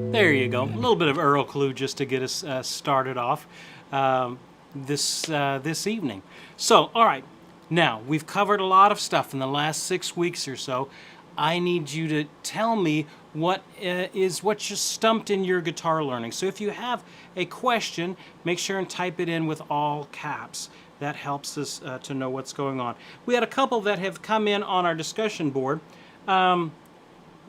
There you go. A little bit of Earl Clue just to get us started off this evening. So, all right. Now, we've covered a lot of stuff in the last 6 weeks or so. I need you to tell me what you're stumped in your guitar learning. So if you have a question, make sure and type it in with all caps. That helps us to know what's going on. We had a couple that have come in on our discussion board.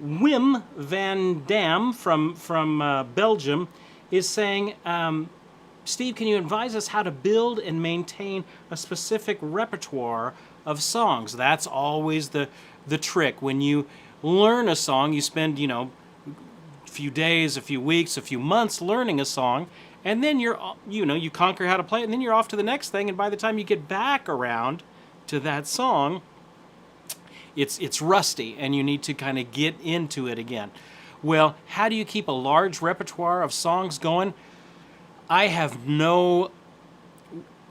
Wim van Dam from Belgium is saying, Steve, can you advise us how to build and maintain a specific repertoire of songs? That's always the trick. When you learn a song, you spend, a few days, a few weeks, a few months learning a song, and then you conquer how to play it, and then you're off to the next thing, and by the time you get back around to that song, it's rusty, and you need to kind of get into it again. Well, how do you keep a large repertoire of songs going? I have no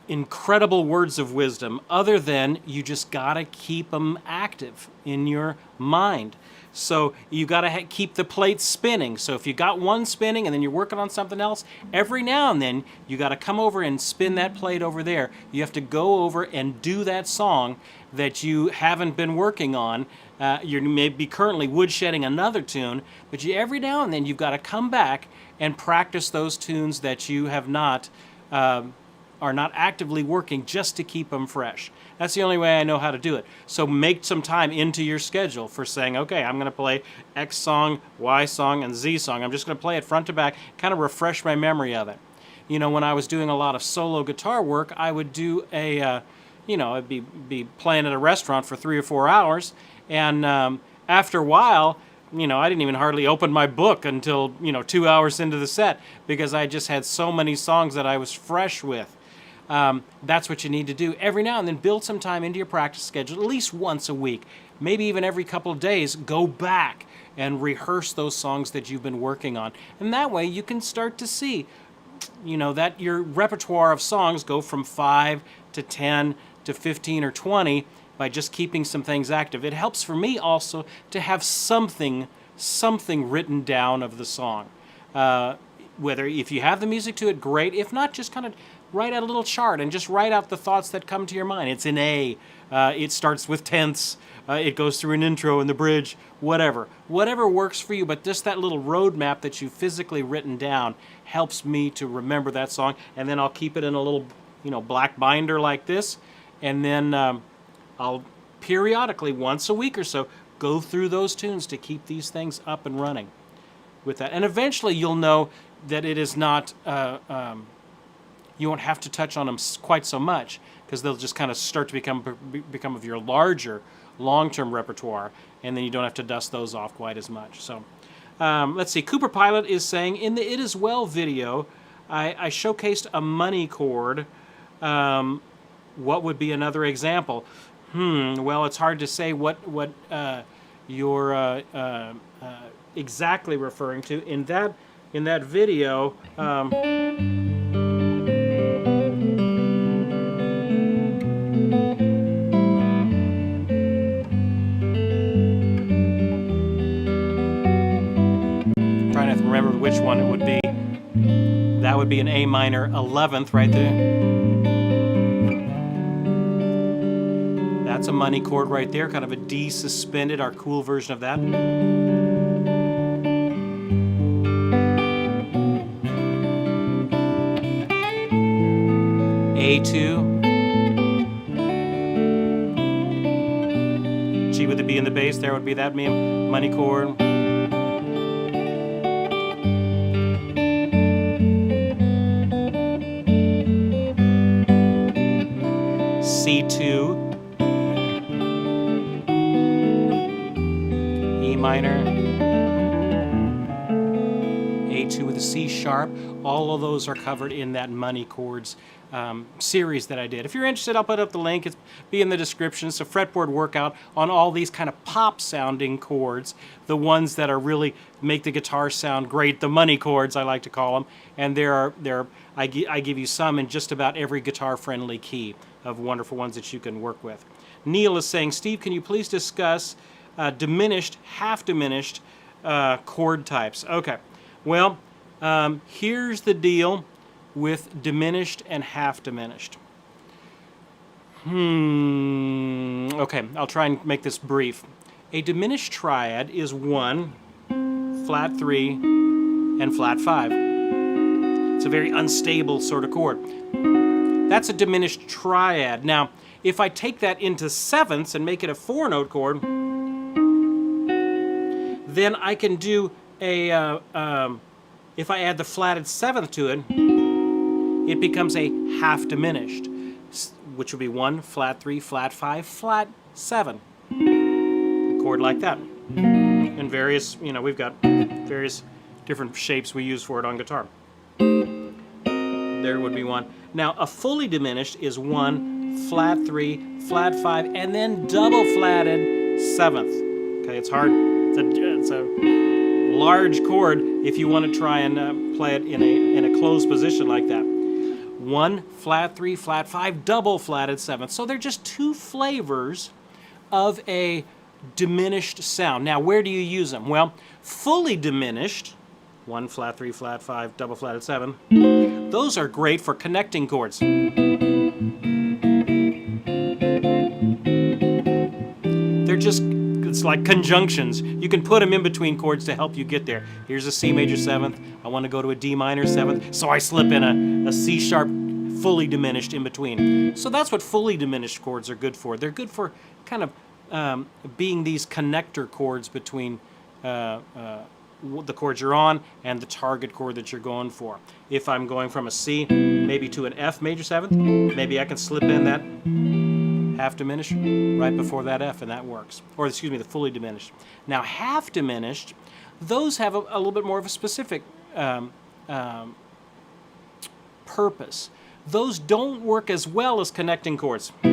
incredible words of wisdom other than you just gotta keep them active in your mind. So you gotta keep the plate spinning. So if you got one spinning and then you're working on something else, every now and then you gotta come over and spin that plate over there. You have to go over and do that song that you haven't been working on. You may be currently woodshedding another tune, but every now and then you've got to come back and practice those tunes that you have not are not actively working just to keep them fresh. That's the only way I know how to do it. So make some time into your schedule for saying, okay, I'm going to play X song, Y song, and Z song. I'm just going to play it front to back, kind of refresh my memory of it. You know, when I was doing a lot of solo guitar work, I would do I'd be playing at a restaurant for 3 or 4 hours, and after a while, I didn't even hardly open my book until, 2 hours into the set, because I just had so many songs that I was fresh with. That's what you need to do. Every now and then, build some time into your practice schedule, at least once a week, maybe even every couple of days. Go back and rehearse those songs that you've been working on. And that way you can start to see, that your repertoire of songs go from 5 to 10 to 15 or 20 by just keeping some things active. It helps for me also to have something written down of the song. Whether if you have the music to it, great. If not, just kind of write out a little chart and just write out the thoughts that come to your mind. It's in A. It starts with tenths. It goes through an intro and the bridge, whatever. Whatever works for you, but just that little roadmap that you've physically written down helps me to remember that song. And then I'll keep it in a little, black binder like this. And then I'll periodically, once a week or so, go through those tunes to keep these things up and running with that. And eventually you'll know that it is not... you won't have to touch on them quite so much, because they'll just kind of start to become of your larger long-term repertoire, and then you don't have to dust those off quite as much. So let's see. Cooper Pilot is saying, in the It Is Well video, I showcased a money chord. What would be another example? Well, it's hard to say what you're exactly referring to. In that video, remember which one it would be. That would be an A minor 11th right there. That's a money chord right there, kind of a D suspended, our cool version of that. A2. G with the B in the bass, there would be that money chord. C2, E minor, A2 with a C sharp. All of those are covered in that money chords series that I did. If you're interested, I'll put up the link. It's be in the description. It's a fretboard workout on all these kind of pop sounding chords, the ones that are really make the guitar sound great, the money chords I like to call them. And I give you some in just about every guitar friendly key of wonderful ones that you can work with. Neil is saying, Steve, can you please discuss diminished, half diminished chord types? Okay, well, here's the deal with diminished and half diminished. Okay, I'll try and make this brief. A diminished triad is 1, flat 3, and flat 5. It's a very unstable sort of chord. That's a diminished triad. Now, if I take that into sevenths and make it a 4-note chord, then I can do a, if I add the flatted 7th to it, it becomes a half diminished, which would be 1, flat 3, flat 5, flat 7. A chord like that. And various, we've got various different shapes we use for it on guitar. There would be one. Now, a fully diminished is 1, flat 3, flat 5, and then double flatted 7th. Okay, it's hard. It's a large chord if you want to try and play it in a closed position like that. 1, flat 3, flat 5, double flatted 7th. So they're just two flavors of a diminished sound. Now, where do you use them? Well, fully diminished, 1, flat 3, flat 5, double flatted 7. Those are great for connecting chords. They're just, it's like conjunctions. You can put them in between chords to help you get there. Here's a C major 7th. I want to go to a D minor 7th, so I slip in a C sharp fully diminished in between. So that's what fully diminished chords are good for. They're good for kind of being these connector chords between the chords you're on and the target chord that you're going for. If I'm going from a C maybe to an F major 7th, maybe I can slip in that half diminished right before that F, and that works. Or excuse me, the fully diminished. Now half diminished, those have a little bit more of a specific purpose. Those don't work as well as connecting chords. Do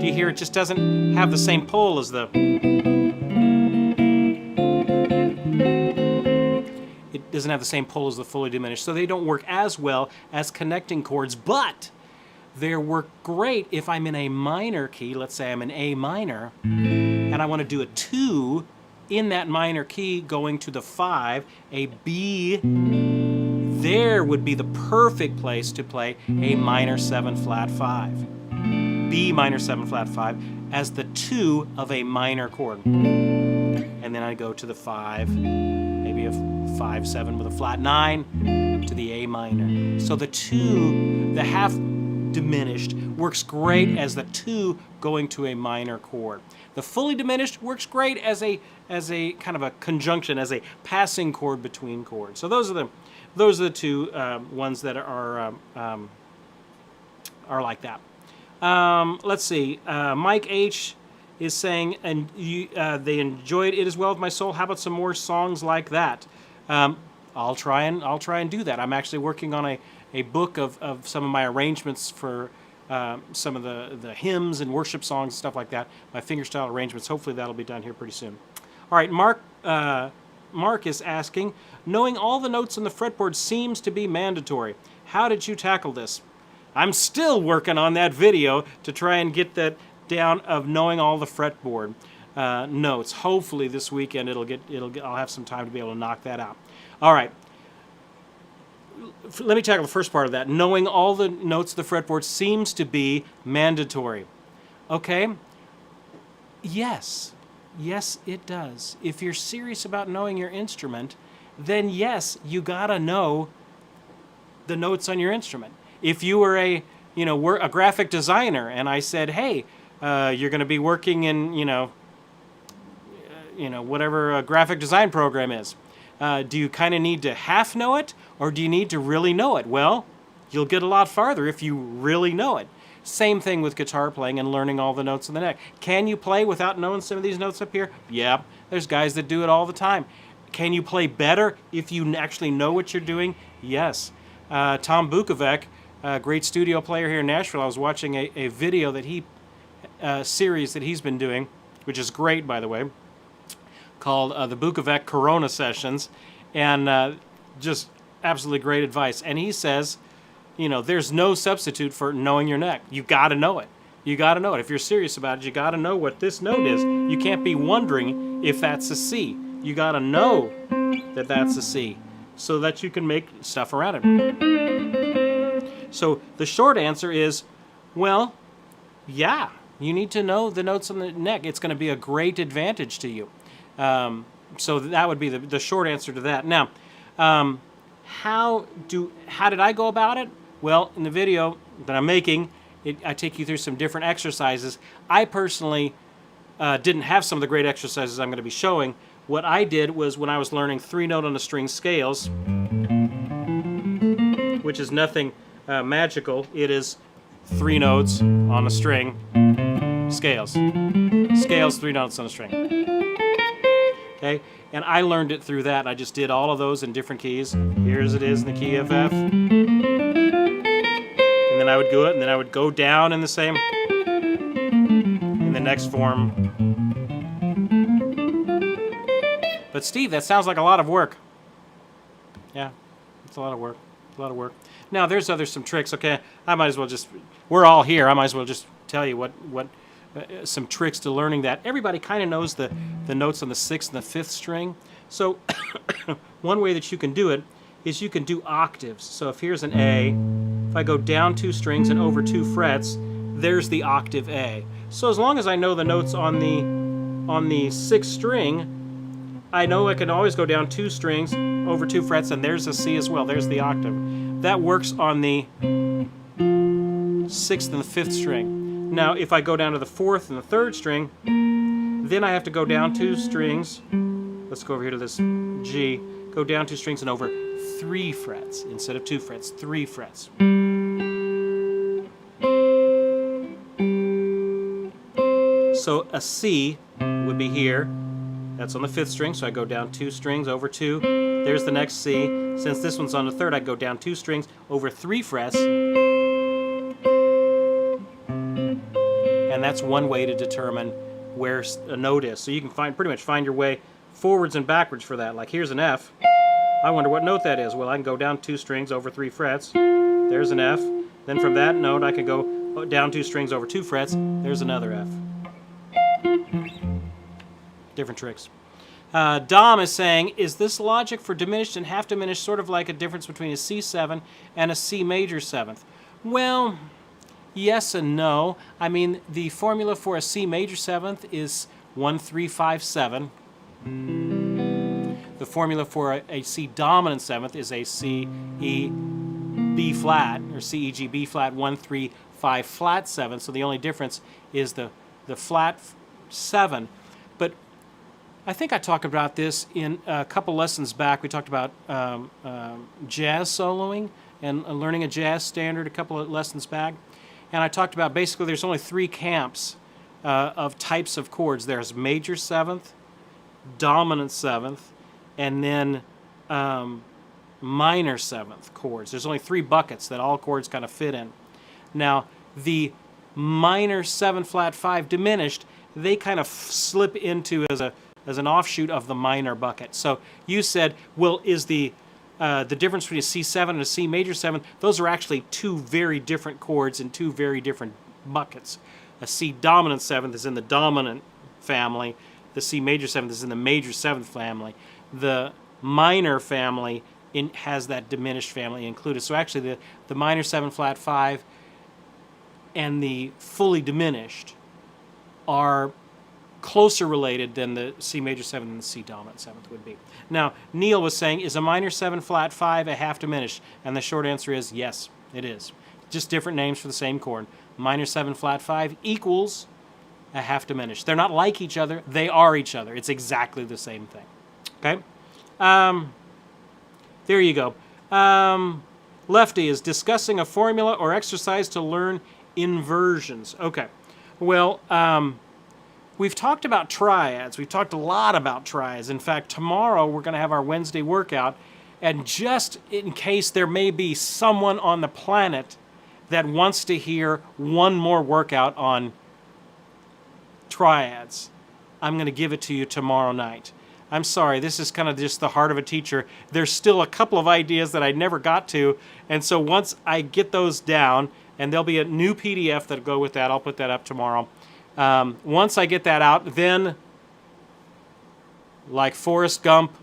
you hear it just doesn't have the same pull as the... It doesn't have the same pull as the fully diminished, so they don't work as well as connecting chords, but they work great if I'm in a minor key. Let's say I'm in A minor, and I want to do a 2 in that minor key going to the 5, a B, there would be the perfect place to play a minor 7 flat 5. B minor 7 flat 5 as the 2 of a minor chord. And then I go to the 5, maybe a 5 7 with a flat 9 to the A minor. So the 2, the half diminished, works great as the 2 going to a minor chord. The fully diminished works great as a kind of a conjunction, as a passing chord between chords. So those are the two ones that are like that. Let's see. Mike H is saying, and they enjoyed It Is Well With My Soul. How about some more songs like that? I'll try and do that. I'm actually working on a book of some of my arrangements for some of the hymns and worship songs and stuff like that. My fingerstyle arrangements. Hopefully that'll be done here pretty soon. All right, Mark is asking, knowing all the notes on the fretboard seems to be mandatory. How did you tackle this? I'm still working on that video to try and get that down of knowing all the fretboard notes. Hopefully this weekend I'll have some time to be able to knock that out. All right. Let me tackle the first part of that. Knowing all the notes of the fretboard seems to be mandatory. Okay? Yes. Yes, it does. If you're serious about knowing your instrument, then yes, you gotta know the notes on your instrument. If you were a graphic designer and I said, hey, you're going to be working in, whatever a graphic design program is, do you kind of need to half know it, or do you need to really know it? Well, you'll get a lot farther if you really know it. Same thing with guitar playing and learning all the notes in the neck. Can you play without knowing some of these notes up here? Yeah, there's guys that do it all the time. Can you play better if you actually know what you're doing? Yes. Tom Bukovac, a great studio player here in Nashville, I was watching a video that series that he's been doing, which is great, by the way, called the Bukovac Corona Sessions, and just absolutely great advice. And he says, there's no substitute for knowing your neck. You got to know it. You got to know it. If you're serious about it, you got to know what this note is. You can't be wondering if that's a C. You got to know that that's a C so that you can make stuff around it. So the short answer is, well, yeah, you need to know the notes on the neck. It's going to be a great advantage to you. So that would be the short answer to that. Now, how did I go about it? Well, in the video that I'm making, I take you through some different exercises. I personally didn't have some of the great exercises I'm going to be showing. What I did was, when I was learning 3-note on the string scales, which is nothing magical, it is 3 notes on a string, scales. Scales, 3 notes on a string. Okay? And I learned it through that. I just did all of those in different keys. Here's it is in the key of F. And then I would do it, and then I would go down in the same, in the next form. But Steve, that sounds like a lot of work. Yeah, it's a lot of work. A lot of work. Now, there's some tricks. Okay, I might as well we're all here. I might as well just tell you what some tricks to learning that. Everybody kind of knows the notes on the 6th and the 5th string. So one way that you can do it is you can do octaves. So if here's an A, if I go down 2 strings and over 2 frets, there's the octave A. So as long as I know the notes on the 6th string, I know I can always go down 2 strings over 2 frets, and there's a C as well. There's the octave. That works on the 6th and the 5th string. Now, if I go down to the 4th and the 3rd string, then I have to go down 2 strings. Let's go over here to this G. Go down 2 strings and over 3 frets instead of 2 frets, 3 frets. So a C would be here. That's on the 5th string, so I go down 2 strings over 2. There's the next C. Since this one's on the 3rd, I go down 2 strings over 3 frets. And that's one way to determine where a note is. So you can pretty much find your way forwards and backwards for that. Like here's an F. I wonder what note that is. Well, I can go down 2 strings over 3 frets. There's an F. Then from that note, I can go down 2 strings over 2 frets. There's another F. Different tricks. Dom is saying, is this logic for diminished and half diminished sort of like a difference between a C7 and a C major 7th? Well, yes and no. I mean, the formula for a C major 7th is 1, 3, 5, 7. The formula for a C dominant 7th is a C, E, B flat, or C, E, G, B flat, 1, 3, 5 flat 7. So the only difference is the flat 7. But I think I talked about this in a couple lessons back. We talked about jazz soloing and learning a jazz standard a couple of lessons back. And I talked about basically there's only 3 camps of types of chords. There's major 7th, dominant 7th, and then minor 7th chords. There's only 3 buckets that all chords kind of fit in. Now, the minor 7 flat 5 diminished, they kind of slip into as an offshoot of the minor bucket. So you said, well, is the difference between a C7 and a C major 7th, those are actually 2 very different chords in 2 very different buckets. A C dominant 7th is in the dominant family. The C major 7th is in the major 7th family. The minor family has that diminished family included. So actually the minor 7 flat 5 and the fully diminished are closer related than the C major 7th and the C dominant 7th would be. Now, Neil was saying, is a minor 7 flat 5 a half diminished? And the short answer is yes, it is. Just different names for the same chord. Minor 7 flat 5 equals a half diminished. They're not like each other, they are each other. It's exactly the same thing. Okay? There you go. Lefty is discussing a formula or exercise to learn inversions. Okay. Well, we've talked about triads. We've talked a lot about triads. In fact, tomorrow we're going to have our Wednesday workout, and just in case there may be someone on the planet that wants to hear one more workout on triads, I'm going to give it to you tomorrow night. I'm sorry, this is kind of just the heart of a teacher. There's still a couple of ideas that I never got to, and so once I get those down, and there'll be a new PDF that'll go with that, I'll put that up tomorrow. Once I get that out, then, like Forrest Gump,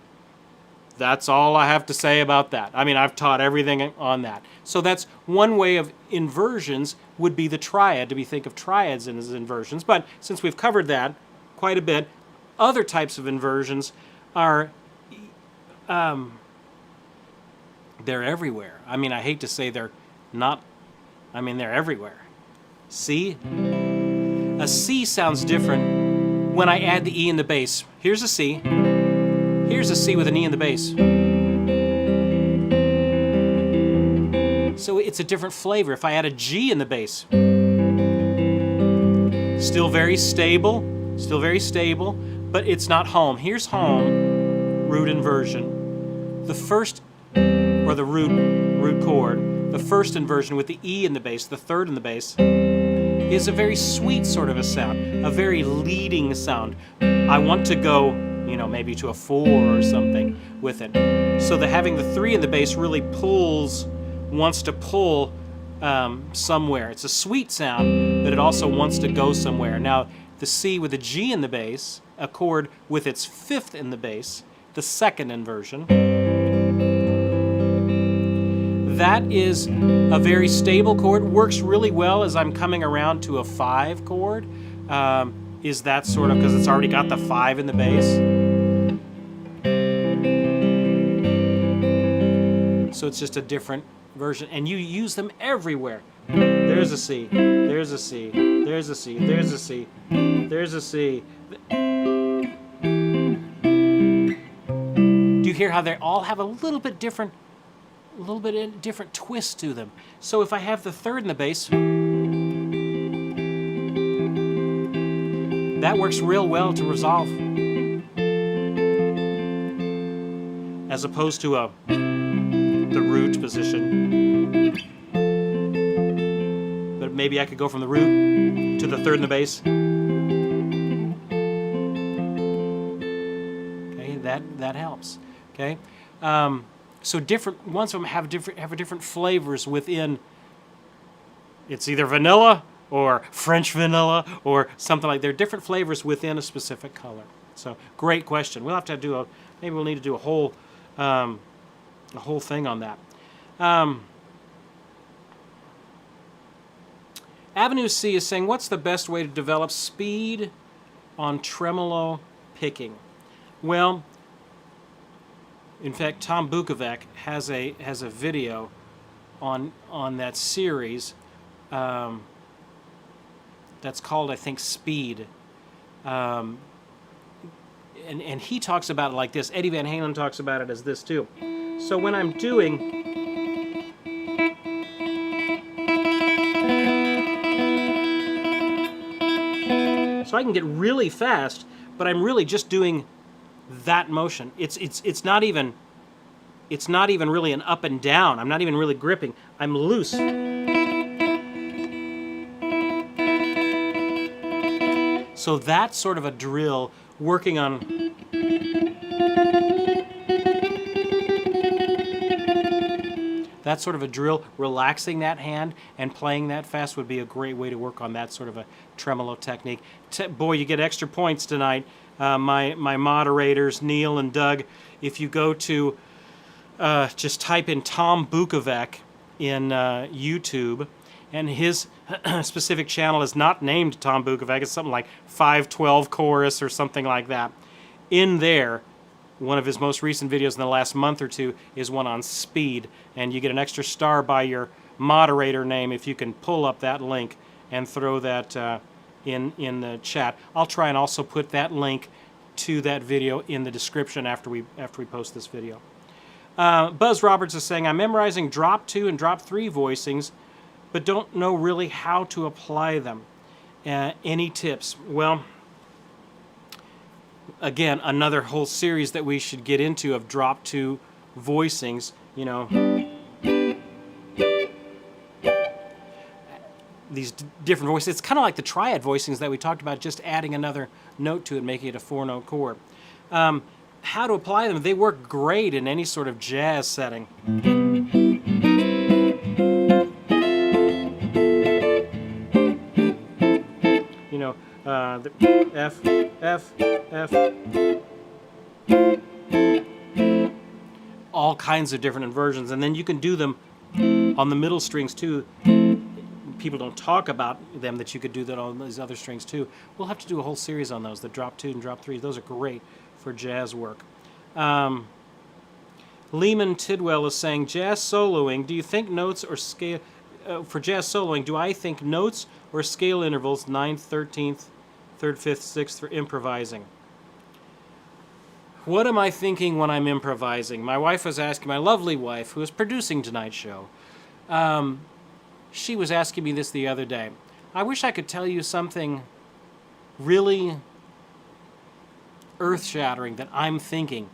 that's all I have to say about that. I mean, I've taught everything on that. So that's one way of inversions would be the triad, to think of triads as inversions. But since we've covered that quite a bit, other types of inversions are, they're everywhere. I mean, I hate to say they're not, I mean, they're everywhere. See? A C sounds different when I add the E in the bass. Here's a C. Here's a C with an E in the bass. So it's a different flavor. If I add a G in the bass, still very stable, but it's not home. Here's home, root inversion. The first, or the root chord, the first inversion with the E in the bass, the third in the bass, is a very sweet sort of a sound, a very leading sound. I want to go, you know, maybe to a 4 or something with it. So having the 3 in the bass really wants to pull somewhere. It's a sweet sound, but it also wants to go somewhere. Now, the C with a G in the bass, a chord with its 5th in the bass, the second inversion, that is a very stable chord, works really well as I'm coming around to a 5 chord. Is that sort of, because it's already got the 5 in the bass. So it's just a different version, and you use them everywhere. There's a C, there's a C, there's a C, there's a C, there's a C. Do you hear how they all have a little bit different twist to them? So if I have the third in the bass, that works real well to resolve, as opposed to the root position. But maybe I could go from the root to the third in the bass. Okay, that helps. Okay, so different ones of them have different flavors within. It's either vanilla or French vanilla or something like. There are different flavors within a specific color. So great question. We'll have to do maybe we'll need to do a whole thing on that. Avenue C is saying, what's the best way to develop speed on tremolo picking? Well, in fact, Tom Bukovac has a video on that series that's called, I think, Speed. And he talks about it like this. Eddie Van Halen talks about it as this too. So when I'm doing... So I can get really fast, but I'm really just doing that motion. It's not even really an up and down. I'm not even really gripping. I'm loose. So that's sort of a drill working on relaxing that hand and playing that fast would be a great way to work on that sort of a tremolo technique. Boy, you get extra points tonight. My moderators, Neil and Doug, if you go to just type in Tom Bukovac in YouTube, and his specific channel is not named Tom Bukovac, it's something like 512 Chorus or something like that. In there, one of his most recent videos in the last month or two is one on speed, and you get an extra star by your moderator name if you can pull up that link and throw that in the chat. I'll try and also put that link to that video in the description after we post this video. Buzz Roberts is saying, I'm memorizing drop 2 and drop 3 voicings, but don't know really how to apply them. Any tips? Well, again, another whole series that we should get into of drop 2 voicings, you know. These different voices. It's kind of like the triad voicings that we talked about, just adding another note to it, making it a 4-note chord. How to apply them? They work great in any sort of jazz setting. You know, the F, F, F. All kinds of different inversions, and then you can do them on the middle strings too. People don't talk about them, that you could do that on these other strings too. We'll have to do a whole series on those, the drop 2 and drop 3. Those are great for jazz work. Lehman Tidwell is saying, jazz soloing, do you think notes or scale, for jazz soloing, do I think notes or scale intervals, 9th, 13th, 3rd, 5th, 6th for improvising? What am I thinking when I'm improvising? My wife was asking, my lovely wife, who is producing tonight's show, she was asking me this the other day. I wish I could tell you something really earth-shattering that I'm thinking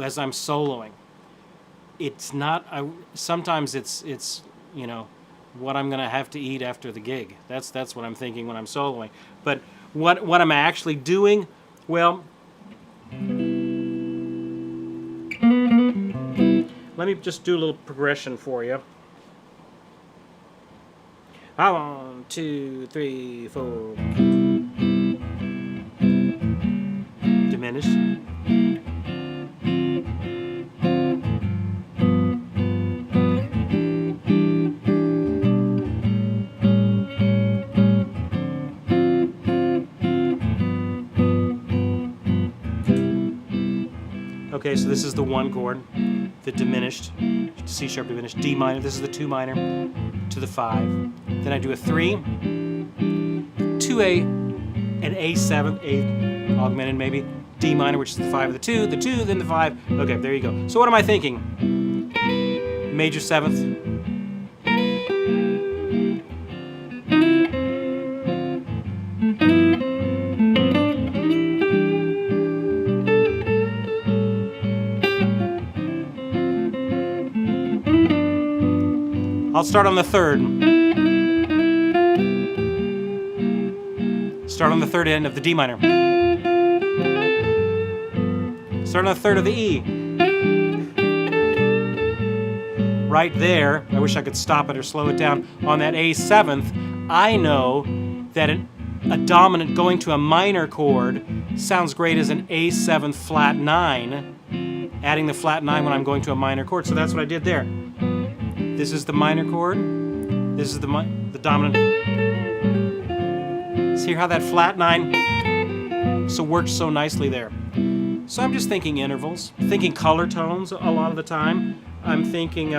as I'm soloing. It's not. Sometimes it's you know, what I'm going to have to eat after the gig. That's what I'm thinking when I'm soloing. But what am I actually doing? Well, let me just do a little progression for you. 1, 2, 3, 4. Diminished. Okay, so this is the 1 chord. the diminished, C sharp diminished, D minor, this is the 2 minor, to the 5. Then I do a 3, to an A7, A augmented maybe, D minor, which is the 5 of the 2, then the 5. Okay, there you go. So what am I thinking? Major 7th. I'll start on the 3rd. Start on the 3rd end of the D minor. Start on the 3rd of the E. Right there, I wish I could stop it or slow it down. On that A7th, I know that a dominant going to a minor chord sounds great as an A7 flat 9, adding the flat 9 when I'm going to a minor chord. So that's what I did there. This is the minor chord. This is the dominant. See how that flat 9 works so nicely there. So I'm just thinking intervals, thinking color tones a lot of the time. I'm thinking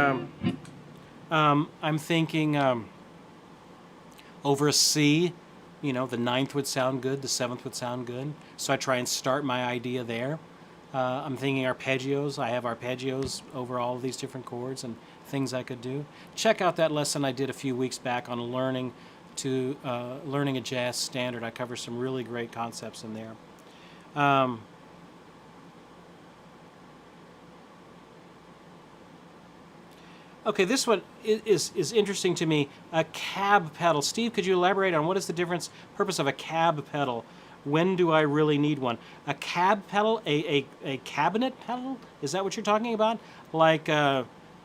over a C, you know, the 9th would sound good, the 7th would sound good. So I try and start my idea there. I'm thinking arpeggios. I have arpeggios over all of these different chords and things I could do. Check out that lesson I did a few weeks back on learning a jazz standard. I cover some really great concepts in there. Okay, this one is interesting to me. A cab pedal. Steve, could you elaborate on what is the purpose of a cab pedal? When do I really need one? A cab pedal? A cabinet pedal? Is that what you're talking about? Like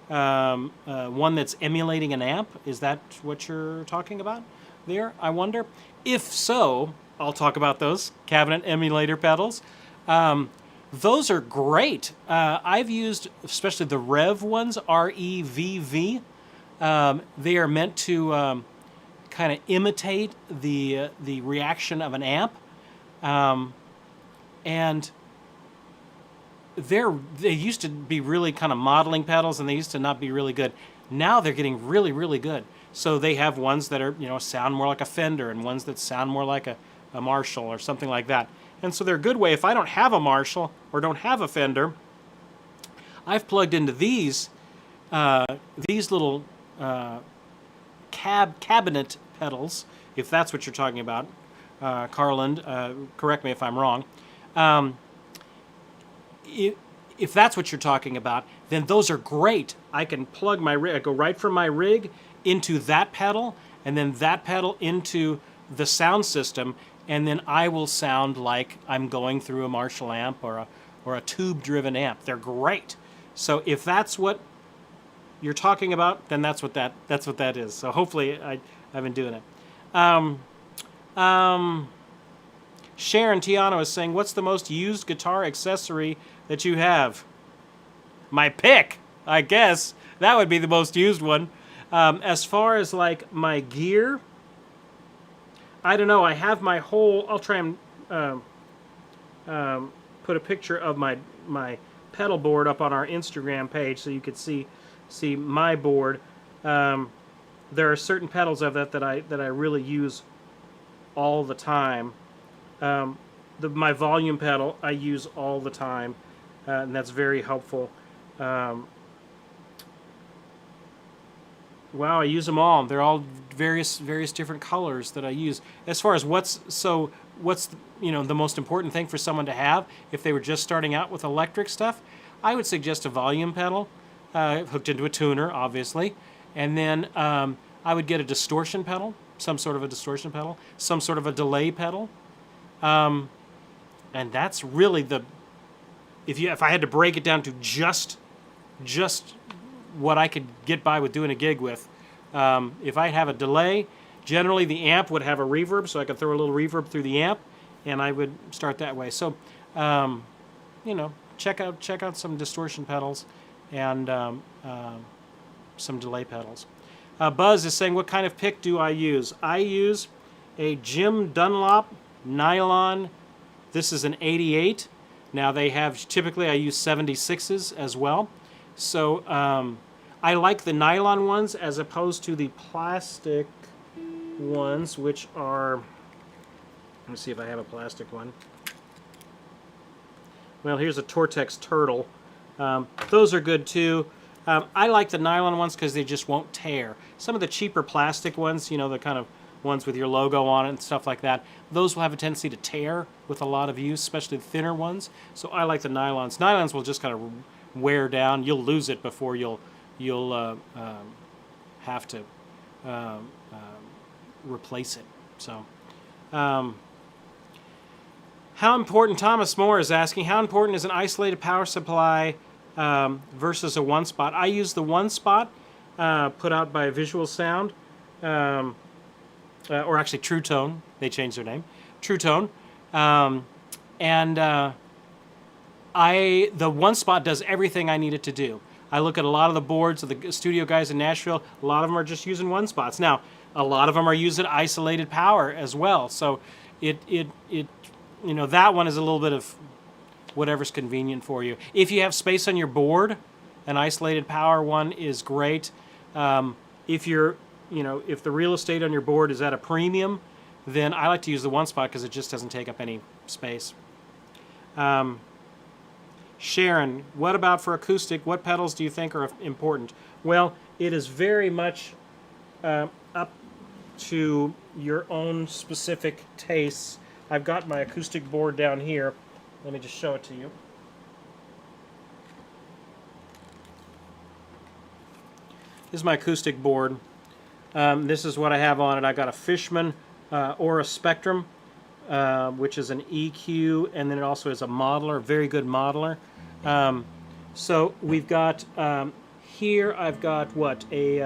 one that's emulating an amp? Is that what you're talking about there, I wonder? If so, I'll talk about those cabinet emulator pedals. Those are great. I've used, especially the Rev ones, R-E-V-V. They are meant to kind of imitate the reaction of an amp. And they used to be really kind of modeling pedals, and they used to not be really good. Now they're getting really, really good. So they have ones that are, you know, sound more like a Fender, and ones that sound more like a Marshall or something like that. And so they're a good way. If I don't have a Marshall or don't have a Fender, I've plugged into these little cabinet pedals, if that's what you're talking about. Carland, correct me if I'm wrong. If that's what you're talking about, then those are great. I can plug my rig, I go right from my rig into that pedal, and then that pedal into the sound system, and then I will sound like I'm going through a Marshall amp or a tube-driven amp. They're great. So if that's what you're talking about, then that's what that is. So hopefully I've been doing it. Sharon Tiano is saying, what's the most used guitar accessory that you have? My pick, I guess. That would be the most used one. As far as like my gear, I don't know. I have my whole, I'll try and put a picture of my pedal board up on our Instagram page so you could see my board. There are certain pedals of that I really use all the time. My volume pedal I use all the time, and that's very helpful. Wow, I use them all. They're all various different colors that I use. As far as what's the most important thing for someone to have if they were just starting out with electric stuff, I would suggest a volume pedal hooked into a tuner, obviously, and then I would get a distortion pedal, some sort of a distortion pedal, some sort of a delay pedal, and that's really if I had to break it down to just what I could get by with doing a gig with. If I have a delay, generally the amp would have a reverb, so I could throw a little reverb through the amp, and I would start that way. So, check out some distortion pedals and some delay pedals. Buzz is saying, what kind of pick do I use? I use a Jim Dunlop Nylon. This is an 88. Now they have, typically I use 76s as well. So I like the nylon ones as opposed to the plastic ones, which are, let me see if I have a plastic one. Well, here's a Tortex Turtle. Those are good too. I like the nylon ones because they just won't tear. Some of the cheaper plastic ones, you know, the kind of ones with your logo on it and stuff like that, those will have a tendency to tear with a lot of use, especially the thinner ones. So I like the nylons. Nylons will just kind of wear down. You'll lose it before you'll have to replace it. So, how important, Thomas Moore is asking, how important is an isolated power supply versus a one spot? I use the one spot put out by Visual Sound, or actually True Tone. They changed their name, True Tone, and the one spot does everything I need it to do. I look at a lot of the boards of the studio guys in Nashville. A lot of them are just using one spots. Now, a lot of them are using isolated power as well. So it you know, that one is a little bit of whatever's convenient for you. If you have space on your board, an isolated power one is great. If you're, you know, if the real estate on your board is at a premium, then I like to use the one spot because it just doesn't take up any space. Sharon, what about for acoustic? What pedals do you think are important? Well, it is very much up to your own specific tastes. I've got my acoustic board down here. Let me just show it to you. This is my acoustic board. This is what I have on it. I got a Fishman Aura Spectrum, which is an EQ, and then it also is a modeler, a very good modeler. So we've got here. I've got what, a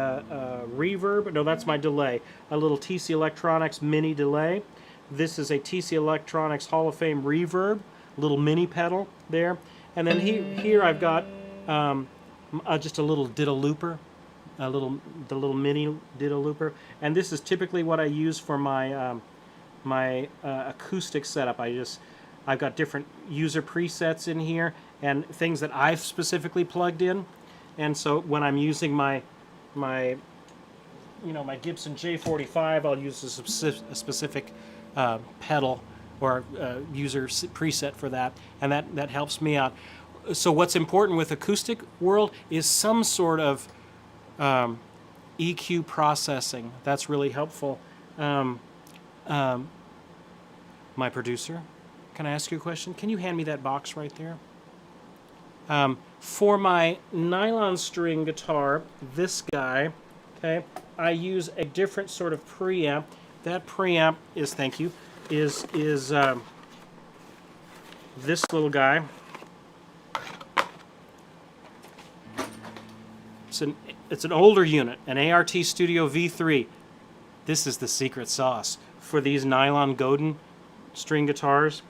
reverb? No, that's my delay. A little TC Electronics mini delay. This is a TC Electronics Hall of Fame reverb, little mini pedal there. And then here I've got just a little ditto looper, the little mini ditto looper. And this is typically what I use for my my acoustic setup. I've got different user presets in here and things that I've specifically plugged in. And so when I'm using my Gibson J45, I'll use a specific pedal or user preset for that, and that helps me out. So what's important with acoustic world is some sort of EQ processing. That's really helpful. My producer, can I ask you a question? Can you hand me that box right there? For my nylon string guitar, this guy, okay, I use a different sort of preamp. That preamp is, thank you, is this little guy. It's an older unit, an ART Studio V3. This is the secret sauce for these nylon Godin string guitars,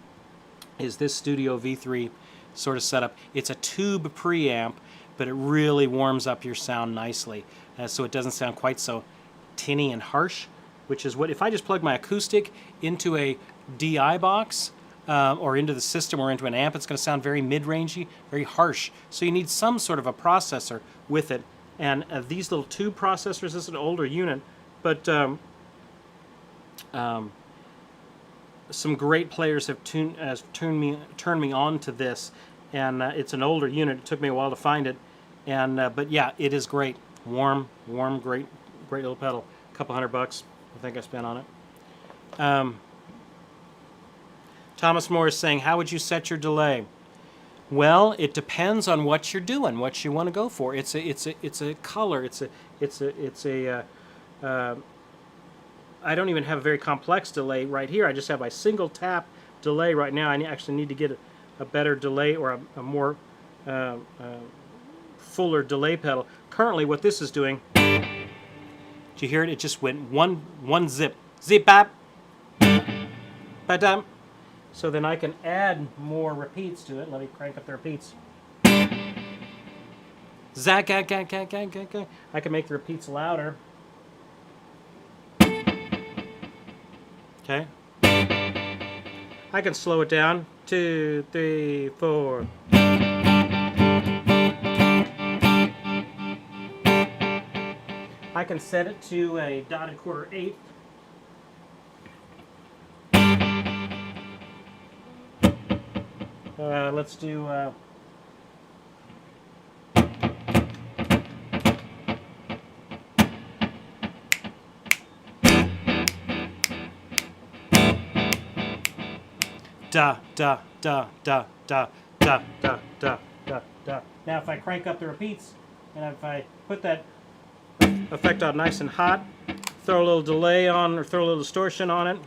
is this Studio V3 sort of setup. It's a tube preamp, but it really warms up your sound nicely, so it doesn't sound quite so tinny and harsh, which is what, if I just plug my acoustic into a DI box or into the system or into an amp, it's going to sound very mid-rangey, very harsh. So you need some sort of a processor with it. And these little tube processors, this is an older unit, but some great players have turned me on to this, and it's an older unit. It took me a while to find it, and but yeah, it is great. Warm, great little pedal. A couple $100, I think I spent on it. Thomas Moore is saying, how would you set your delay? Well, it depends on what you're doing, what you want to go for. It's a color. I don't even have a very complex delay right here. I just have my single tap delay right now. I actually need to get a better delay or a more fuller delay pedal. Currently, what this is doing, did you hear it? It just went one zip, zip bap, ba-dum. So then I can add more repeats to it. Let me crank up the repeats. Zack, I can make the repeats louder. Okay. I can slow it down. 2, 3, 4. can set it to a dotted quarter eighth. Let's do da da da da da da da da da da. Now if I crank up the repeats and if I put that effect on nice and hot, throw a little delay on or throw a little distortion on it.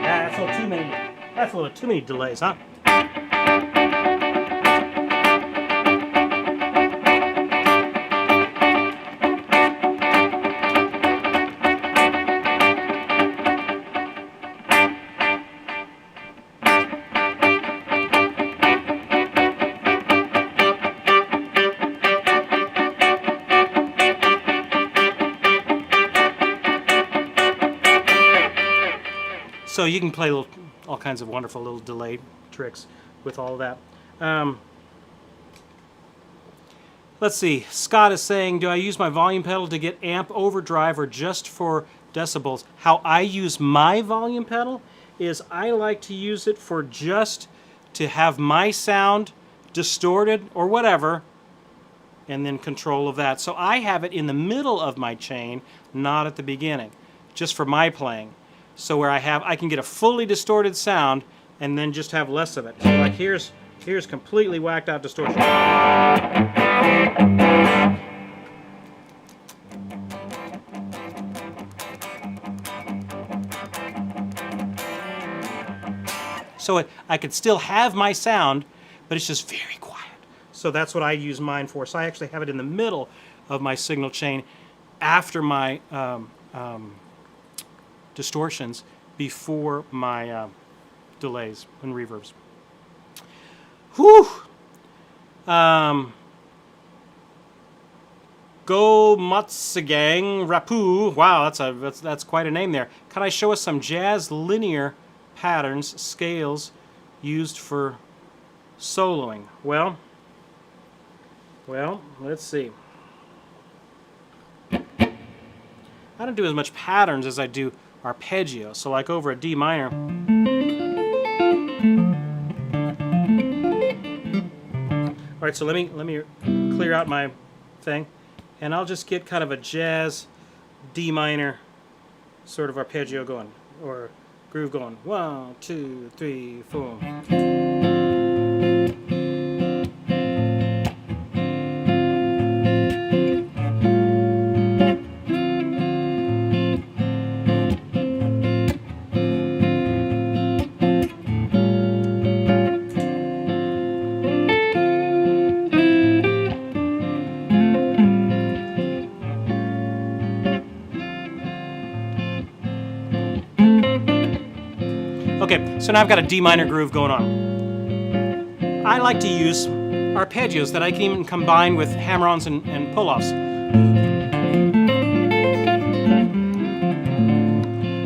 That's a little too many. That's a little too many delays, huh? So you can play all kinds of wonderful little delay tricks with all of that. Let's see. Scott is saying, do I use my volume pedal to get amp overdrive or just for decibels? How I use my volume pedal is I like to use it for just to have my sound distorted or whatever, and then control of that. So I have it in the middle of my chain, not at the beginning, just for my playing. So where I can get a fully distorted sound and then just have less of it. So like here's completely whacked out distortion. So I could still have my sound, but it's just very quiet. So that's what I use mine for. So I actually have it in the middle of my signal chain after my distortions before my delays and reverbs. Whew! Go Matsugang Rapu. Wow, that's quite a name there. Can I show us some jazz linear patterns, scales used for soloing? Well, let's see. I don't do as much patterns as I do arpeggio. So like over a D minor. All right, so let me clear out my thing, and I'll just get kind of a jazz D minor sort of arpeggio going, or groove going. 1, 2, 3, 4. Okay, so now I've got a D minor groove going on. I like to use arpeggios that I can even combine with hammer-ons and pull-offs.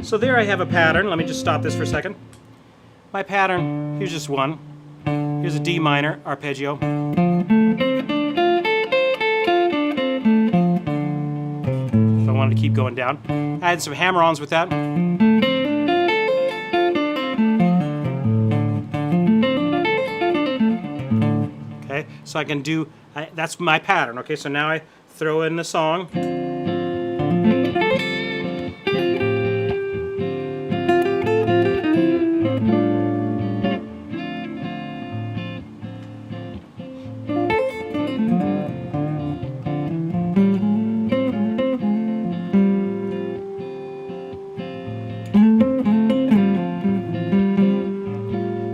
So there I have a pattern. Let me just stop this for a second. My pattern, here's just one. Here's a D minor arpeggio. If I wanted to keep going down. Add some hammer-ons with that. So I can do, that's my pattern, okay? So now I throw in the song.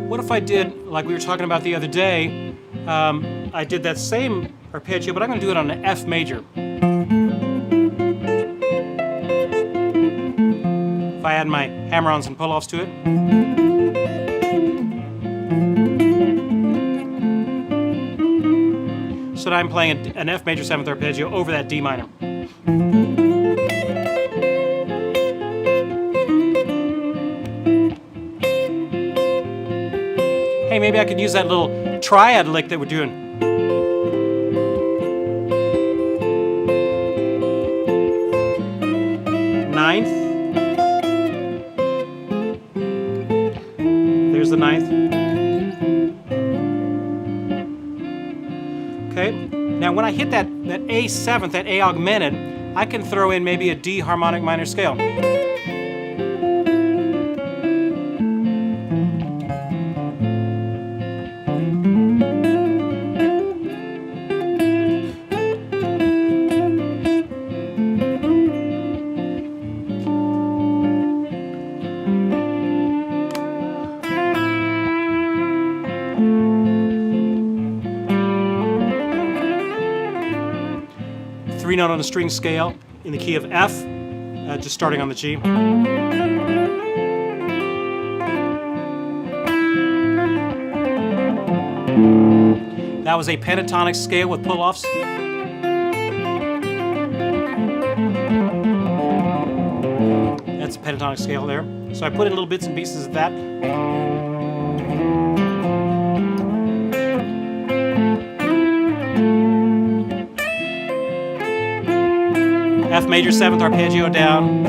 What if I did, like we were talking about the other day, I did that same arpeggio, but I'm going to do it on an F major. If I add my hammer-ons and pull-offs to it. So now I'm playing an F major 7th arpeggio over that D minor. maybe I could use that little triad lick that we're doing. Ninth. There's the ninth. Okay. Now when I hit that A seventh, that A augmented, I can throw in maybe a D harmonic minor scale. Three note on a string scale in the key of F, just starting on the G. That was a pentatonic scale with pull-offs. That's a pentatonic scale there. So I put in little bits and pieces of that. F major 7th arpeggio down.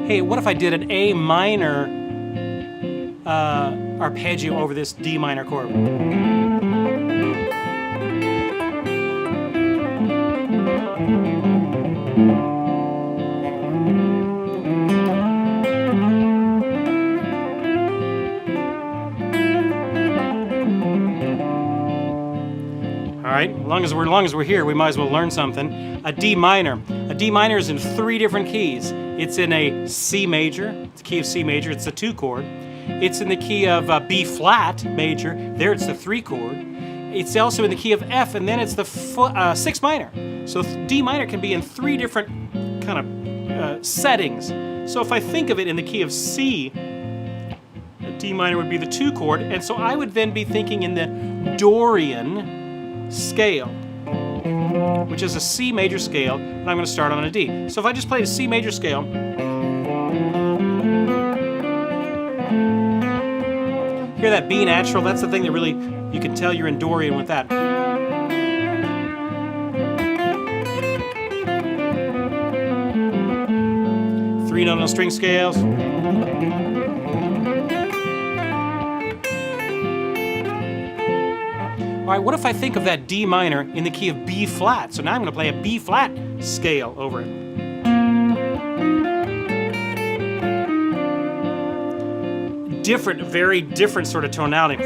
Hey, what if I did an A minor arpeggio over this D minor chord? All right, as long as we're here, we might as well learn something. A D minor. A D minor is in 3 different keys. It's in a C major, it's the key of C major, it's the 2 chord. It's in the key of B flat major, there it's the 3 chord. It's also in the key of F, and then it's the 6 minor. So D minor can be in 3 different kind of settings. So if I think of it in the key of C, D minor would be the 2 chord, and so I would then be thinking in the Dorian scale, which is a C major scale, and I'm going to start on a D. So if I just played a C major scale, hear that B natural, that's the thing that really, you can tell you're in Dorian with that. 3 note on string scales. All right, what if I think of that D minor in the key of B flat? So now I'm going to play a B flat scale over it. Different, very different sort of tonality.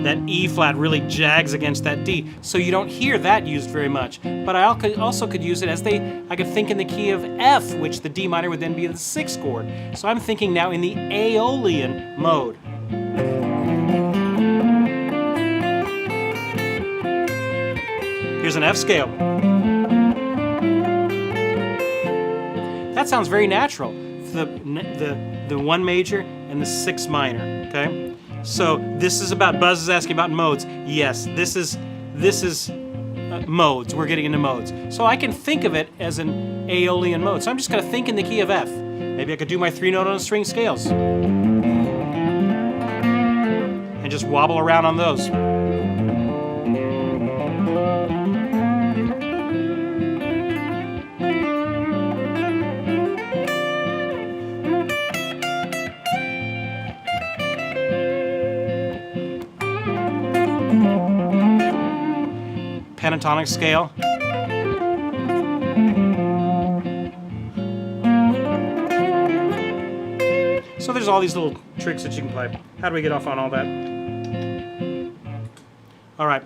That E flat really jags against that D, so you don't hear that used very much. But I also could use it as I could think in the key of F, which the D minor would then be the 6th chord. So I'm thinking now in the Aeolian mode. Here's an F scale. That sounds very natural. The 1 major and the 6 minor. Okay. So this is about, Buzz is asking about modes. Yes, this is modes. We're getting into modes. So I can think of it as an Aeolian mode. So I'm just going to think in the key of F. Maybe I could do my 3 note on a string scales. And just wobble around on those. Pentatonic scale. So there's all these little tricks that you can play. How do we get off on all that? All right.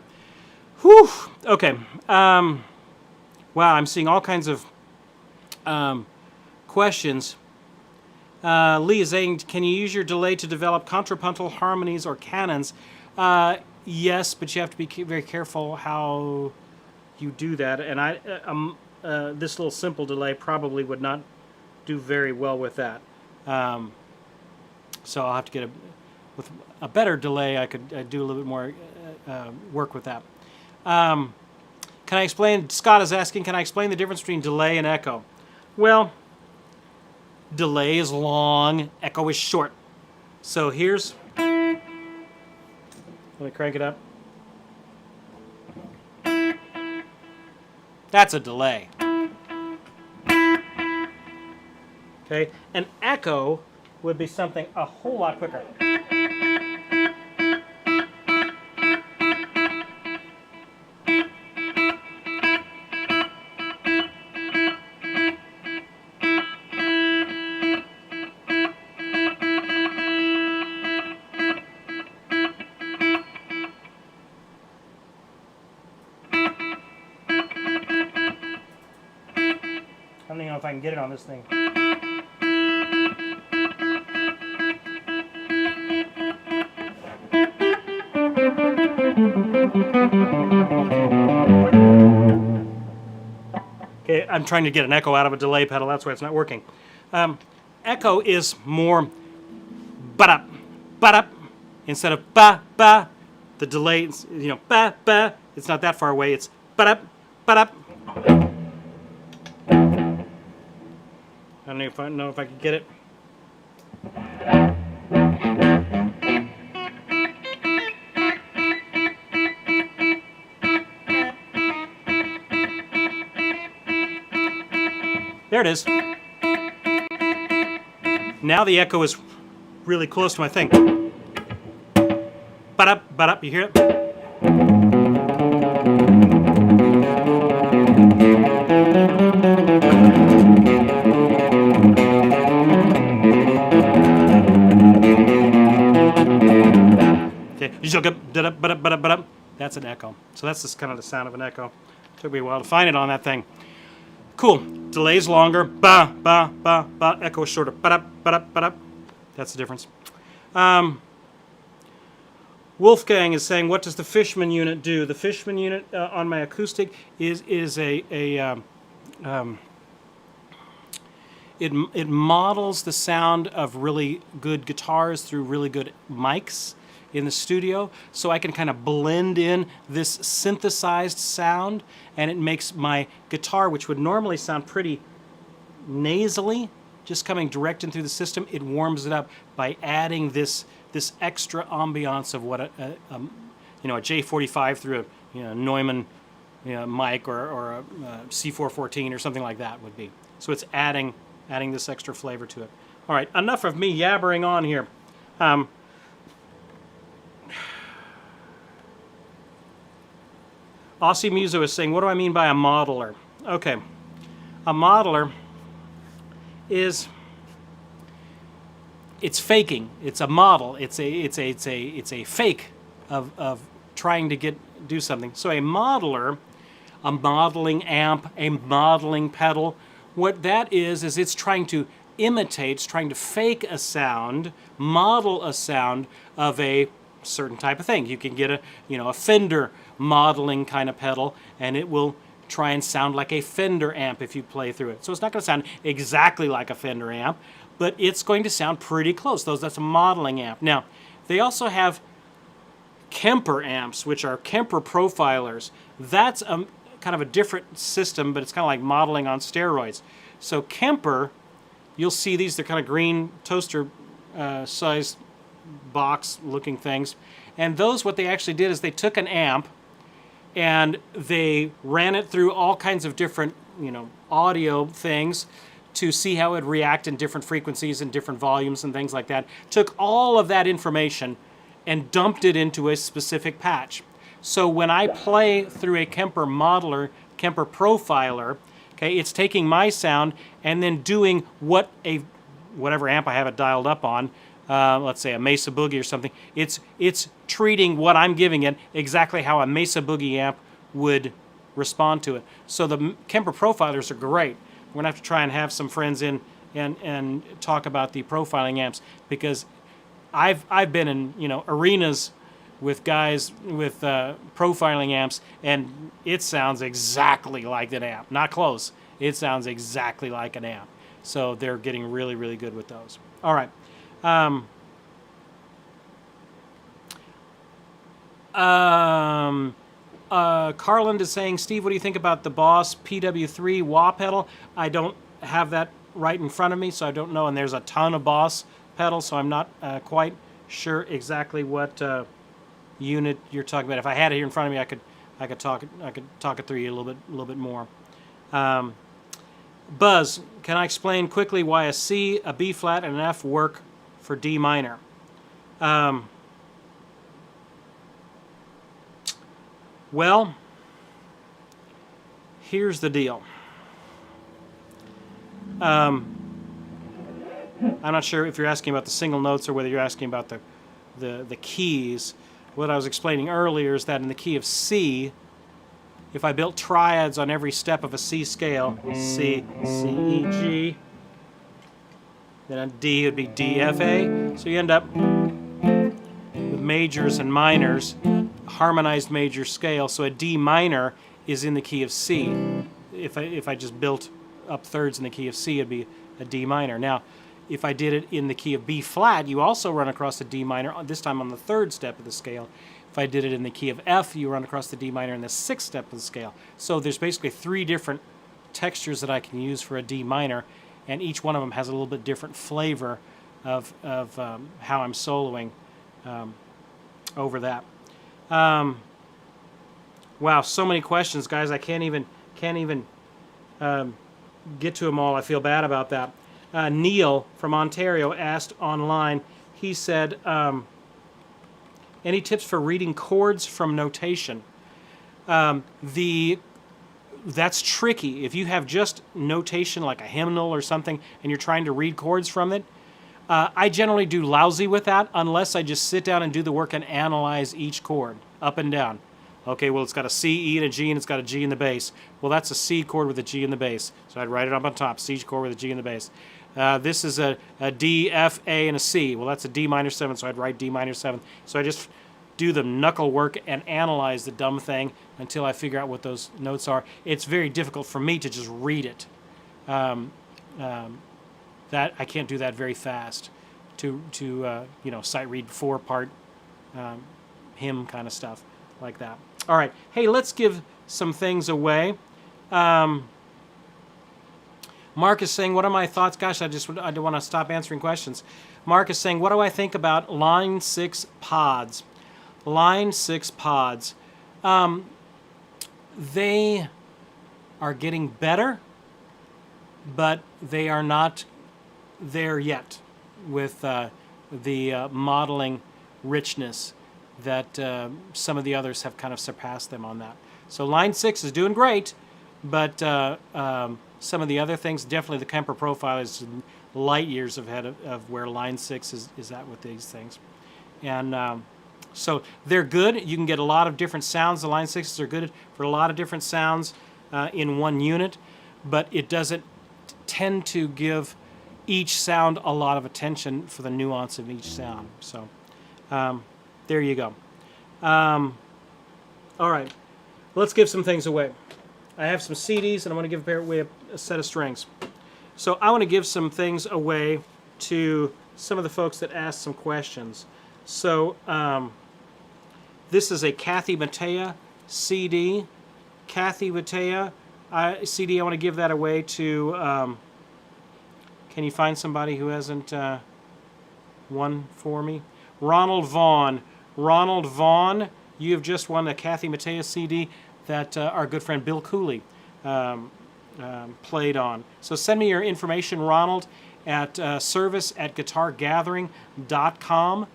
Whew. Okay. Wow, I'm seeing all kinds of questions. Lee is saying, can you use your delay to develop contrapuntal harmonies or canons? Yes, but you have to be very careful how you do that. And this little simple delay probably would not do very well with that. So I'll have to get with a better delay. I could do a little bit more work with that. Can I explain, Scott is asking, can I explain the difference between delay and echo? Well, delay is long, echo is short. So here's, let me crank it up. That's a delay. Okay, an echo would be something a whole lot quicker. I don't even know if I can get it on this thing. Okay, I'm trying to get an echo out of a delay pedal. That's why it's not working. Echo is more ba-da, ba-da, instead of ba-ba. The delay, you know, ba-ba. It's not that far away. It's ba-da, ba-da. I don't know if I can get it. There it is. Now the echo is really close to my thing. Ba-da, ba-da, you hear it? Okay, that's an echo. So that's just kind of the sound of an echo. Took me a while to find it on that thing. Cool. Delay's longer. Ba, ba, ba, ba. Echo is shorter. Ba-da, ba-da, ba-da. That's the difference. Wolfgang is saying, what does the Fishman unit do? The Fishman unit on my acoustic is it models the sound of really good guitars through really good mics in the studio, so I can kind of blend in this synthesized sound, and it makes my guitar, which would normally sound pretty nasally, just coming direct in through the system, it warms it up by adding this extra ambiance of what a J45 through a Neumann mic or a C414 or something like that would be. So it's adding this extra flavor to it. All right, enough of me yabbering on here. Aussie Muso is saying, what do I mean by a modeler? Okay, a modeler is, it's faking. It's a model. It's a fake of trying to do something. So a modeler, a modeling amp, a modeling pedal, what that is it's trying to imitate, it's trying to fake a sound, model a sound of a certain type of thing. You can get a Fender modeling kind of pedal, and it will try and sound like a Fender amp if you play through it. So it's not going to sound exactly like a Fender amp, but it's going to sound pretty close. That's a modeling amp. Now, they also have Kemper amps, which are Kemper profilers. That's kind of a different system, but it's kind of like modeling on steroids. So Kemper, you'll see these, they're kind of green toaster sized box looking things. And those, what they actually did is they took an amp and they ran it through all kinds of different, audio things to see how it would react in different frequencies and different volumes and things like that. Took all of that information and dumped it into a specific patch. So when I play through a Kemper modeler, Kemper profiler, okay, it's taking my sound and then doing whatever amp I have it dialed up on, let's say a Mesa Boogie or something, it's treating what I'm giving it exactly how a Mesa Boogie amp would respond to it. So the Kemper profilers are great. We're going to have to try and have some friends in and talk about the profiling amps, because I've been in arenas with guys with profiling amps, and it sounds exactly like an amp. Not close. It sounds exactly like an amp. So they're getting really, really good with those. All right. Carland is saying, Steve, what do you think about the Boss PW3 wah pedal? I don't have that right in front of me, so I don't know. And there's a ton of Boss pedals, so I'm not quite sure exactly what unit you're talking about. If I had it here in front of me, I could talk it through you a little bit more. Buzz, can I explain quickly why a C, a B flat, and an F work for D minor? Well, here's the deal. I'm not sure if you're asking about the single notes or whether you're asking about the keys. What I was explaining earlier is that in the key of C, if I built triads on every step of a C scale, C, C, E, G, then on D would be D, F, A. So you end up with majors and minors, harmonized major scale. So a D minor is in the key of C. If I just built up thirds in the key of C, it'd be a D minor. Now, if I did it in the key of B flat, you also run across a D minor, this time on the third step of the scale. If I did it in the key of F, you run across the D minor in the sixth step of the scale. So there's basically 3 different textures that I can use for a D minor, and each one of them has a little bit different flavor of how I'm soloing over that. Wow, so many questions, guys. I can't even get to them all. I feel bad about that. Neil from Ontario asked online, he said, any tips for reading chords from notation? That's tricky. If you have just notation like a hymnal or something and you're trying to read chords from it, I generally do lousy with that unless I just sit down and do the work and analyze each chord up and down. Okay, well, it's got a C, E, and a G, and it's got a G in the bass. Well, that's a C chord with a G in the bass. So I'd write it up on top, C chord with a G in the bass. This is a D, F, A, and a C. Well, that's a D minor 7, so I'd write D minor 7. So I just do the knuckle work and analyze the dumb thing until I figure out what those notes are. It's very difficult for me to just read it. That I can't do that very fast to sight read 4-part hymn kind of stuff like that. All right. Hey, let's give some things away. Mark is saying, what are my thoughts? Gosh, I don't want to stop answering questions. Mark is saying, what do I think about line 6 pods? Line 6 pods. They are getting better, but they are not there yet with the modeling richness that some of the others have kind of surpassed them on that. So line 6 is doing great, but some of the other things, definitely the Kemper profile is light years ahead of where line 6 is at with these things. And so they're good. You can get a lot of different sounds. The line 6s are good for a lot of different sounds in one unit, but it doesn't tend to give each sound a lot of attention for the nuance of each sound. So there you go. All right, let's give some things away. I have some CDs, and I want to give away a set of strings. So I want to give some things away to some of the folks that asked some questions. So this is a Kathy Mattea CD. Kathy Mattea CD, I want to give that away to, can you find somebody who hasn't won for me? Ronald Vaughn. Ronald Vaughn, you have just won a Kathy Mattea CD that our good friend Bill Cooley played on. So send me your information, Ronald, at service@guitargathering.com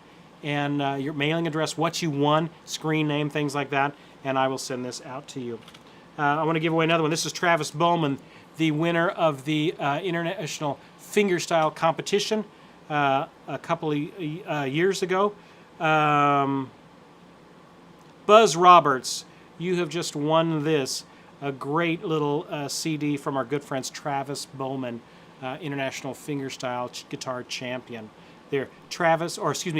and your mailing address, what you won, screen name, things like that, and I will send this out to you. I want to give away another one. This is Travis Bowman, the winner of the International Fingerstyle Competition a couple of years ago. Buzz Roberts, you have just won this, a great little CD from our good friends Travis Bowman, International Fingerstyle Guitar Champion. There,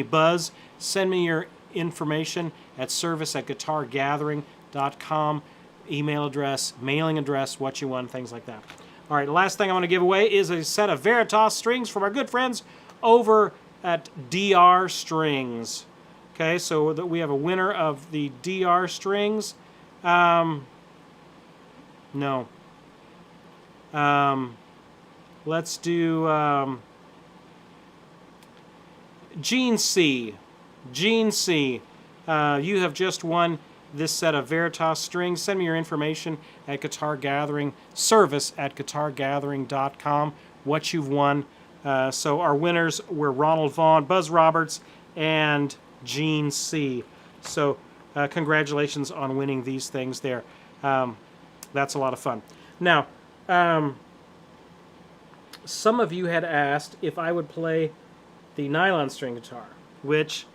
Buzz, send me your information at service@guitargathering.com, email address, mailing address, what you won, things like that. All right, the last thing I want to give away is a set of Veritas strings from our good friends over at DR Strings. Okay, so we have a winner of the DR Strings. No. Let's do Gene C. Gene C. You have just won this set of Veritas strings. Send me your information at Guitar Gathering, service at guitargathering.com, what you've won. So our winners were Ronald Vaughn, Buzz Roberts, and Gene C. So congratulations on winning these things there. That's a lot of fun. Now, some of you had asked if I would play the nylon string guitar, which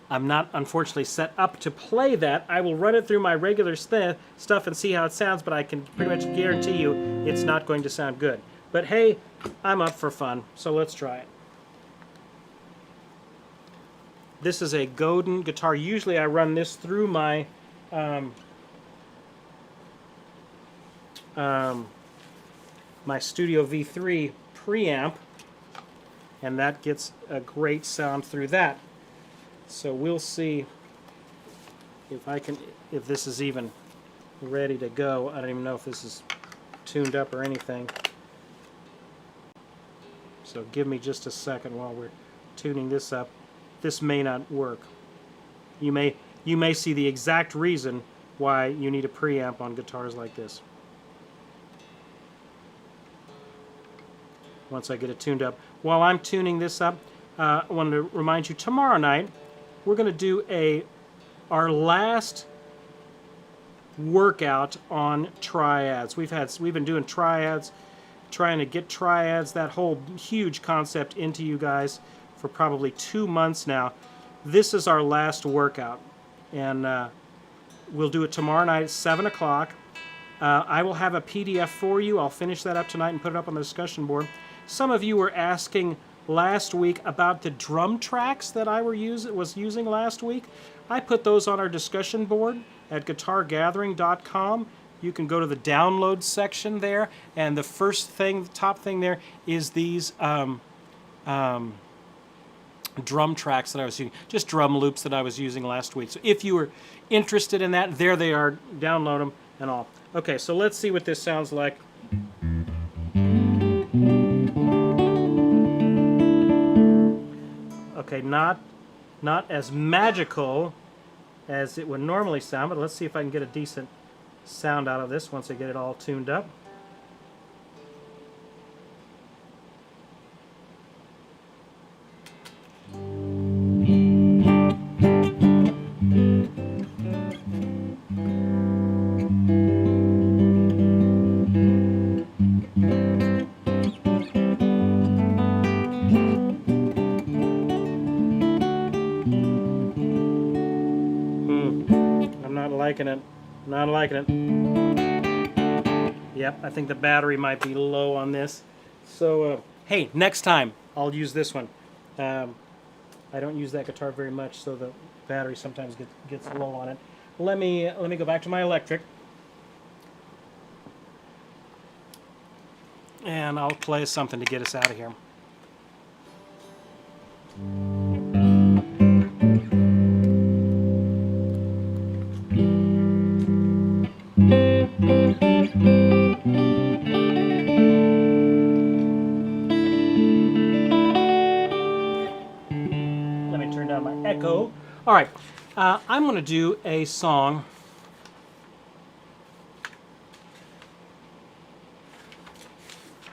I'm not, unfortunately, set up to play that. I will run it through my regular stuff and see how it sounds, but I can pretty much guarantee you it's not going to sound good. But hey, I'm up for fun, so let's try it. This is a Godin guitar. Usually I run this through my my Studio V3 preamp, and that gets a great sound through that. So we'll see if this is even ready to go. I don't even know if this is tuned up or anything. So give me just a second while we're tuning this up. This may not work. You may see the exact reason why you need a preamp on guitars like this. Once I get it tuned up. While I'm tuning this up, I wanted to remind you, tomorrow night we're going to do our last workout on triads. We've been doing triads, trying to get triads, that whole huge concept, into you guys for probably 2 months now. This is our last workout, and we'll do it tomorrow night at 7 o'clock. I will have a PDF for you. I'll finish that up tonight and put it up on the discussion board. Some of you were asking last week about the drum tracks that I was using last week. I put those on our discussion board at guitargathering.com. You can go to the download section there, and the first thing, the top thing there, is these drum tracks that I was using, just drum loops that I was using last week. So if you were interested in that, there they are. Download them and all. Okay, so let's see what this sounds like. Okay, not as magical as it would normally sound, but let's see if I can get a decent sound out of this once I get it all tuned up. Not liking it. Yep, I think the battery might be low on this. So, hey, next time I'll use this one. I don't use that guitar very much, so the battery sometimes gets low on it. Let me go back to my electric, and I'll play something to get us out of here. All right, I'm going to do a song.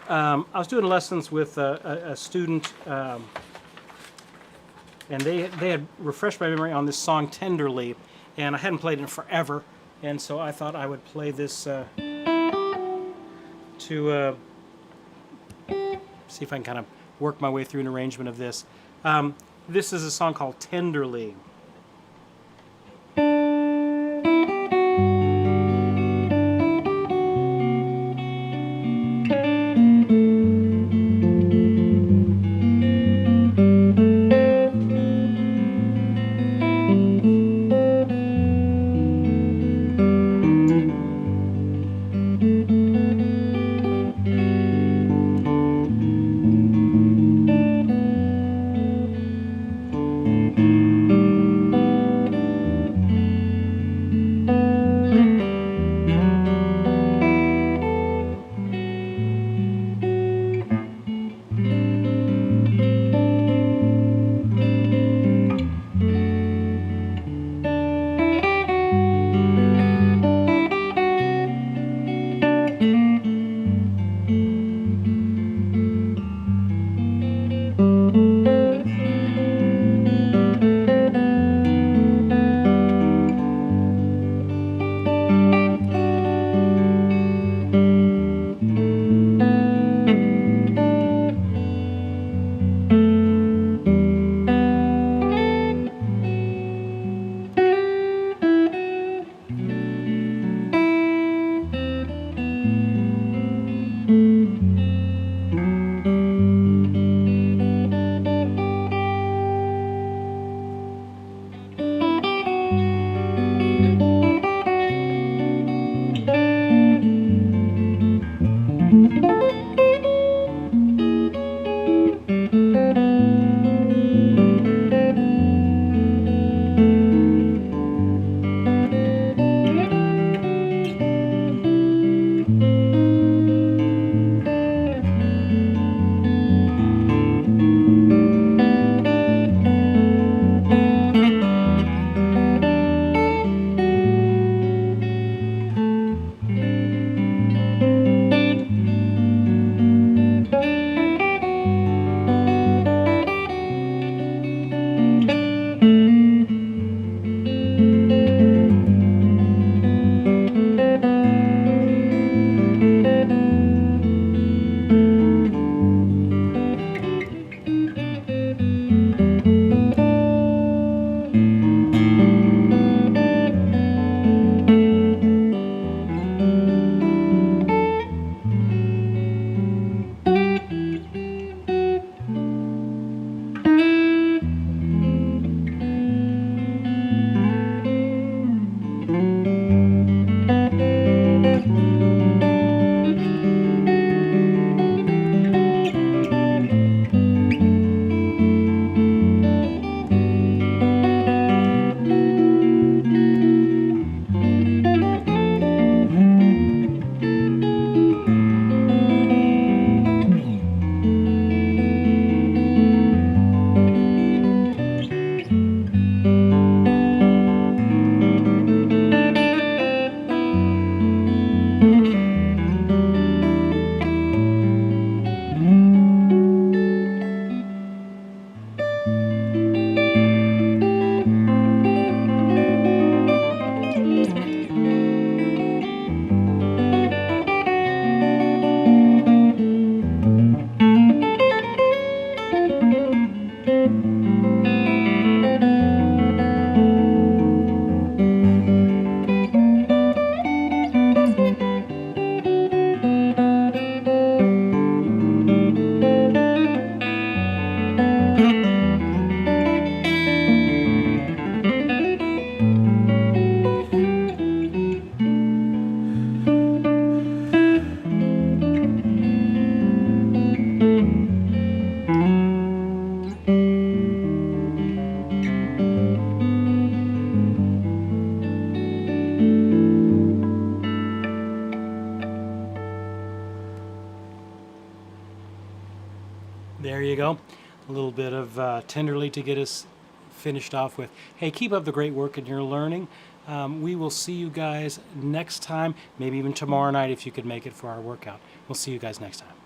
I was doing lessons with a student, and they had refreshed my memory on this song "Tenderly," and I hadn't played it in forever, and so I thought I would play this to see if I can kind of work my way through an arrangement of this. This is a song called "Tenderly." There you go. A little bit of Tenderly to get us finished off with. Hey, keep up the great work in your learning. We will see you guys next time, maybe even tomorrow night if you could make it for our workout. We'll see you guys next time.